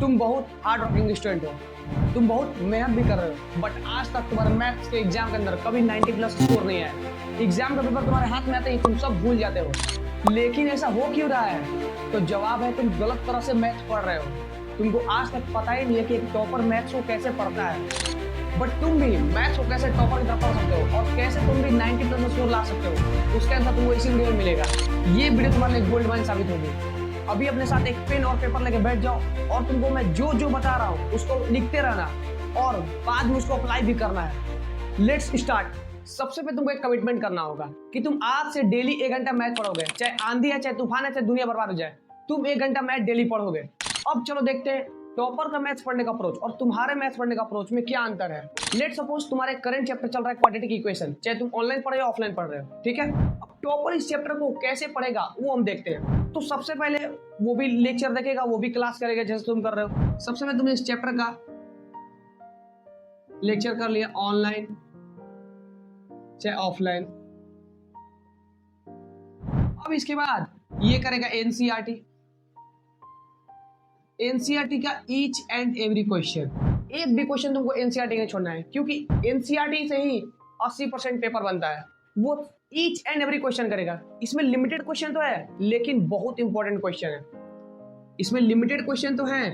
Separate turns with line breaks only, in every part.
तुम बहुत hard working student हो, तुम बहुत मेहनत भी कर रहे हो, बट आज तक तुम्हारे मैथ्स के एग्जाम के अंदर कभी 90 प्लस स्कोर नहीं आया। एग्जाम का पेपर तुम्हारे हाथ में आते ही तुम सब भूल जाते हो। लेकिन ऐसा हो क्यों रहा है? तो जवाब है तुम गलत तरह से मैथ्स पढ़ रहे हो। तुमको आज तक पता ही नहीं है कि एक टॉपर मैथ्स को कैसे पढ़ता है। बट तुम भी मैथ्स को कैसे टॉपर की तरह पढ़ सकते हो और कैसे तुम भी 90 प्लस स्कोर ला सकते हो, उसके आंसर तुमको इसी वीडियो में मिलेगा। ये वीडियो तुम्हारे लिए गोल्ड माइन साबित होगी। अभी अपने साथ एक पेन और पेपर लेके बैठ जाओ और तुमको मैं जो जो बता रहा हूँ उसको लिखते रहना और बाद में उसको अप्लाई भी करना है। Let's start. सबसे पहले तुमको एक कमिटमेंट करना होगा कि तुम आज से डेली 1 घंटा मैथ पढ़ोगे, चाहे आंधी है, चाहे तूफान है, चाहे दुनिया बर्बाद हो जाए, तुम 1 घंटा मैथ डेली पढ़ोगे। अब चलो देखते हैं टॉपर का मैथ्स पढ़ने का अप्रोच और तुम्हारे मैथ्स पढ़ने का अप्रोच में क्या अंतर है। लेट सपोज तुम्हारे करंट चैप्टर चल रहा है क्वाड्रेटिक इक्वेशन, चाहे तुम ऑनलाइन पढ़ रहे हो ऑफलाइन पढ़ रहे हो, ठीक है। अब टॉपर इस चैप्टर को कैसे पढ़ेगा वो हम देखते हैं। तो सबसे पहले वो भी लेक्चर देखेगा, वो भी क्लास करेगा जैसे तुम कर रहे हो। सबसे पहले तुमने इस चैप्टर का लेक्चर कर लिया ऑनलाइन चाहे ऑफलाइन। अब इसके बाद ये करेगा एनसीईआरटी। एनसीईआरटी का ईच एंड एवरी क्वेश्चन, एक भी क्वेश्चन तुमको एनसीईआरटी का छोड़ना है, क्योंकि एनसीईआरटी से ही 80% पेपर बनता है। वो ईच एंड एवरी क्वेश्चन करेगा। इसमें लिमिटेड क्वेश्चन तो है लेकिन बहुत इंपॉर्टेंट क्वेश्चन है। इसमें लिमिटेड क्वेश्चन तो है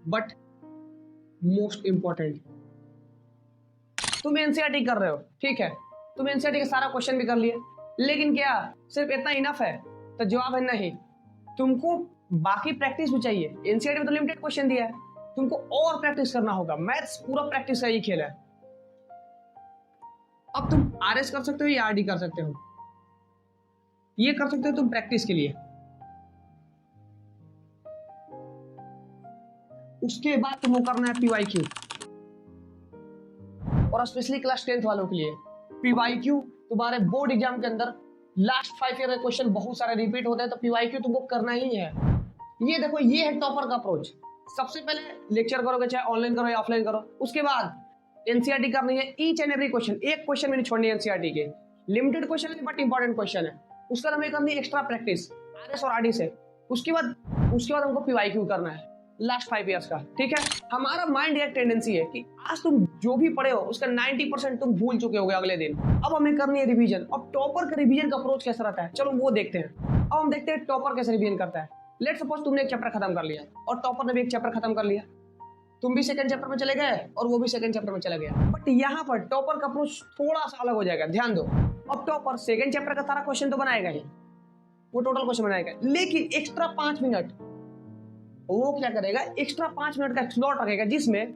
बट मोस्ट इंपॉर्टेंट। तुम एनसीईआरटी कर रहे हो, ठीक है, तुम एनसीईआरटी का सारा क्वेश्चन भी कर लिए, लेकिन क्या सिर्फ इतना इनफ है? तो जवाब है नहीं। तुमको बाकी प्रैक्टिस भी चाहिए। एनसीईआरटी में तो लिमिटेड क्वेश्चन दिया है, तुमको और प्रैक्टिस करना होगा। मैथ्स पूरा प्रैक्टिस का ही खेल है। अब तुम आरएस कर सकते हो या आरडी कर सकते हो, ये कर सकते हो तुम प्रैक्टिस के लिए। उसके बाद तुमको करना है पीवाईक्यू, और स्पेशली क्लास 10th वालों के लिए पीवाईक्यू तुम्हारे बोर्ड एग्जाम के अंदर लास्ट 5 ईयर के क्वेश्चन बहुत सारे रिपीट होते हैं, तो पीवाईक्यू तुमको करना ही है। ये देखो, ये है टॉपर का अप्रोच। सबसे पहले लेक्चर करोगे, चाहे ऑनलाइन करो या ऑफलाइन करो। उसके बाद एनसीईआरटी करनी है, ईच एंड एवरी क्वेश्चन, एक क्वेश्चन भी नहीं छोड़नी है एनसीईआरटी के। लिमिटेड क्वेश्चन है बट इंपॉर्टेंट क्वेश्चन है। उसका हमें करनी है एक्स्ट्रा प्रैक्टिस आरएस और आरडी से। उसके बाद हमको पीवाईक्यू करना है लास्ट 5 इयर्स का, ठीक है। हमारा माइंड एक टेंडेंसी है कि आज तुम जो भी पढ़े हो उसका 90% तुम भूल चुके होगे अगले दिन। अब हमें करनी है रिवीजन। अब टॉपर का रिवीजन का अप्रोच कैसा रहता है, चलो वो देखते हैं। अब हम देखते हैं टॉपर कैसे रिवीजन करता है। लेट सपोज तुमने एक चैप्टर खत्म कर लिया और टॉपर ने भी एक चैप्टर खत्म कर लिया। तुम भी सेकंड चैप्टर में चले गए और वो भी सेकंड चैप्टर में चला गया। बट यहाँ पर टॉपर का अप्रोच थोड़ा सा अलग हो जाएगा, ध्यान दो। अब टॉपर सेकंड चैप्टर का सारा क्वेश्चन तो बनाएगा ही, वो टोटल क्वेश्चन बनाएगा, लेकिन एक्स्ट्रा 5 मिनट वो क्या करेगा, एक्स्ट्रा 5 मिनट का स्लॉट रखेगा जिसमें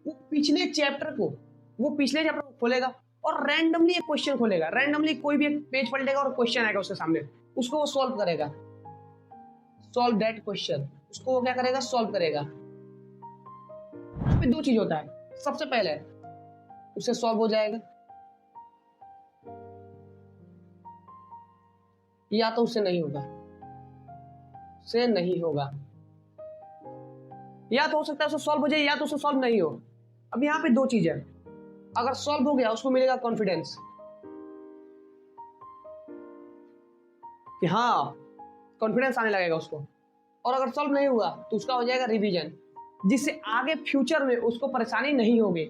वो पिछले चैप्टर को खोलेगा और रैंडमली एक क्वेश्चन खोलेगा। रैंडमली कोई भी एक पेज पलटेगा और क्वेश्चन आएगा उसके सामने, उसको वो सॉल्व करेगा। सॉल्व दैट क्वेश्चन, उसको वो क्या करेगा, सॉल्व करेगा। उसमें 2 चीज होता है। सबसे पहले उससे सॉल्व हो जाएगा, या तो उससे नहीं होगा, या तो हो सकता है उससे सॉल्व हो जाए या तो उससे सॉल्व नहीं हो। अब यहाँ पे 2 चीज है। अगर सॉल्व हो गया उसको मिलेगा कॉन्फिडेंस कि हाँ, कॉन्फिडेंस आने लगेगा उसको। और अगर सॉल्व नहीं हुआ तो उसका हो जाएगा रिवीजन, जिससे आगे फ्यूचर में उसको परेशानी नहीं होगी।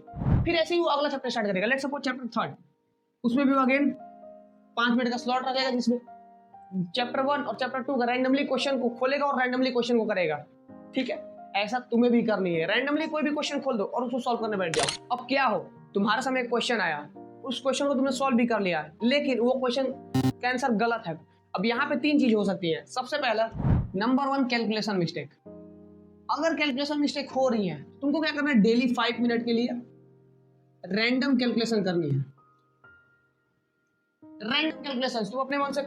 फिर ऐसे ही वो अगला चैप्टर स्टार्ट करेगा। लेट्स सपोज चैप्टर 3, उसमें भी अगेन 5 मिनट का स्लॉट रखेगा जिसमें चैप्टर 1 और चैप्टर 2 का रैंडमली क्वेश्चन को खोलेगा और रैंडमली क्वेश्चन को करेगा, ठीक है। ऐसा तुम्हें भी करनी है। रैंडमली कोई भी क्वेश्चन खोल दो और उसको सॉल्व करने बैठ जाओ। अब क्या हो, तुम्हारे सामने एक क्वेश्चन आया, उस क्वेश्चन को तुमने सॉल्व भी कर लिया, लेकिन वो क्वेश्चन का आंसर गलत है। अब यहाँ पे 3 चीज हो सकती है। सबसे पहला, नंबर 1, कैलकुलेशन मिस्टेक। अगर कैलकुलेशन मिस्टेक हो रही है, तुमको क्या करना है, डेली 5 मिनट के लिए रैंडम कैलकुलेशन करनी है। रैंडम कैलकुलेशन तुम अपने मन से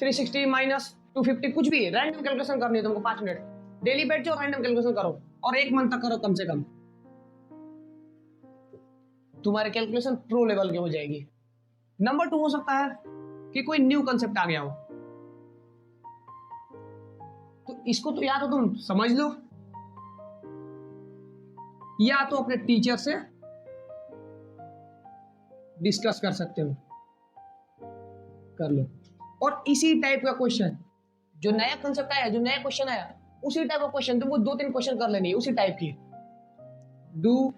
360 माइनस 250 कुछ भी रैंडम कैलकुलेशन करनी है तुमको। 5 मिनट डेली बैठ जाओ, रैंडम कैलकुलेशन करो और 1 मंथ तक करो कम से कम। तुम्हारी कैलकुलेशन प्रो लेवल की हो जाएगी। नंबर 2 हो सकता है कि कोई न्यू कंसेप्ट आ गया हो, तो इसको तो या तो तुम समझ लो या तो अपने टीचर से डिस्कस कर सकते हो, कर लो। और इसी टाइप का क्वेश्चन, जो नया कंसेप्ट आया, जो नया क्वेश्चन आया, उसी टाइप का क्वेश्चन तुमको 2-3 क्वेश्चन कर लेनी है उसी टाइप की। Do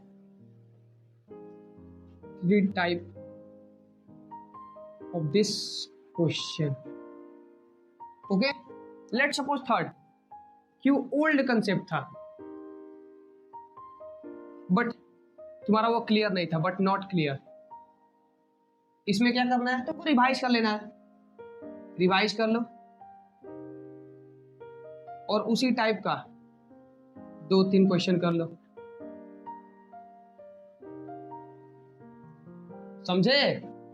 3 type of this question. Okay, let suppose third, क्यों ओल्ड कंसेप्ट था बट तुम्हारा वो क्लियर नहीं था, बट नॉट क्लियर। इसमें क्या करना है, तुमको रिवाइज कर लेना है, रिवाइज कर लो और उसी टाइप का 2-3 क्वेश्चन कर लो। समझे?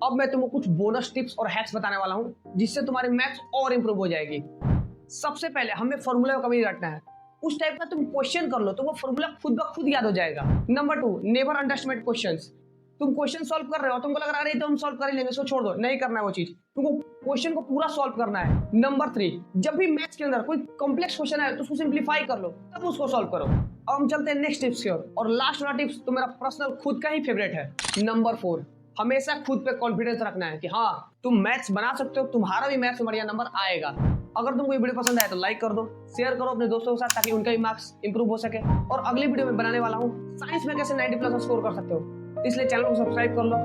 अब मैं तुमको कुछ बोनस टिप्स और हैक्स बताने वाला हूं जिससे तुम्हारी मैथ्स और इंप्रूव हो जाएगी। सबसे पहले हमें फॉर्मूला का कभी नहीं रटना है, उस टाइप का तुम क्वेश्चन कर लो, तुमको फॉर्मूला खुद ब खुद याद हो जाएगा। Number 2, never underestimate questions. तुम क्वेश्चन सॉल्व कर रहे हो, तुमको लग रहा है अरे तो हम सॉल्व कर ही लेंगे, इसको छोड़ दो, नहीं करना है वो चीज, तुमको क्वेश्चन को पूरा सॉल्व करना है। नंबर 3, जब भी मैथ्स के अंदर कोई कॉम्प्लेक्स क्वेश्चन है तो उसको सिंप्लीफाई कर लो, तब उसको सॉल्व करो। अब हम चलते हैं नेक्स्ट टिप्स की ओर, और लास्ट वाला टिप्स तो मेरा पर्सनल खुद का ही फेवरेट है। नंबर 4, हमेशा खुद पे कॉन्फिडेंस रखना है कि हाँ तुम मैथ्स बना सकते हो, तुम्हारा भी मैथ्स में बढ़िया नंबर आएगा। अगर तुमको ये वीडियो पसंद आए तो लाइक कर दो, शेयर करो अपने दोस्तों के साथ ताकि उनका भी मार्क्स इंप्रूव हो सके। और अगली वीडियो में बनाने वाला हूँ साइंस में कैसे 90+ स्कोर कर सकते हो, इसलिए चैनल को सब्सक्राइब कर लो।